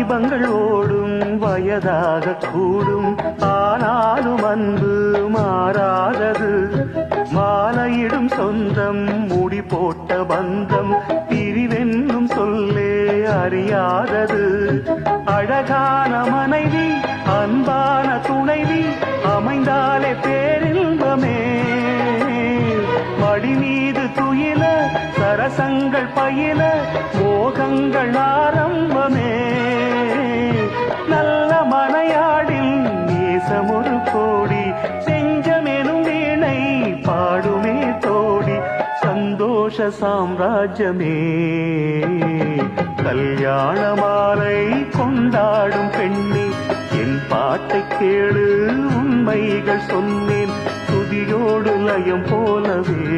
வாலிபங்கள் ஓடும் வயதாக கூடும், ஆனாலும் அன்பு மாறாதது. மாலையிடும் சொந்தம் முடி போட்ட பந்தம் பிரிவென்னும் சொல்லே அறியாதது. அழகான மனைவி அன்பான துணைவி அமைந்தாலே பேரின்பமே. மடி மீது துயில சரசங்கள் பயில மோகங்கள் ஆரம்பமே. நல்ல மனையாடில் நேசமொரு கோடி, செஞ்சமெனும் வீணை பாடுமே தோடி. சந்தோஷ சாம்ராஜ்யமே கல்யாண மாலை கொண்டாடும் பெண்ணே, என் பாட்டை கேளு உண்மைகள் சொன்னேன் துதியோடு லயம் போலவே.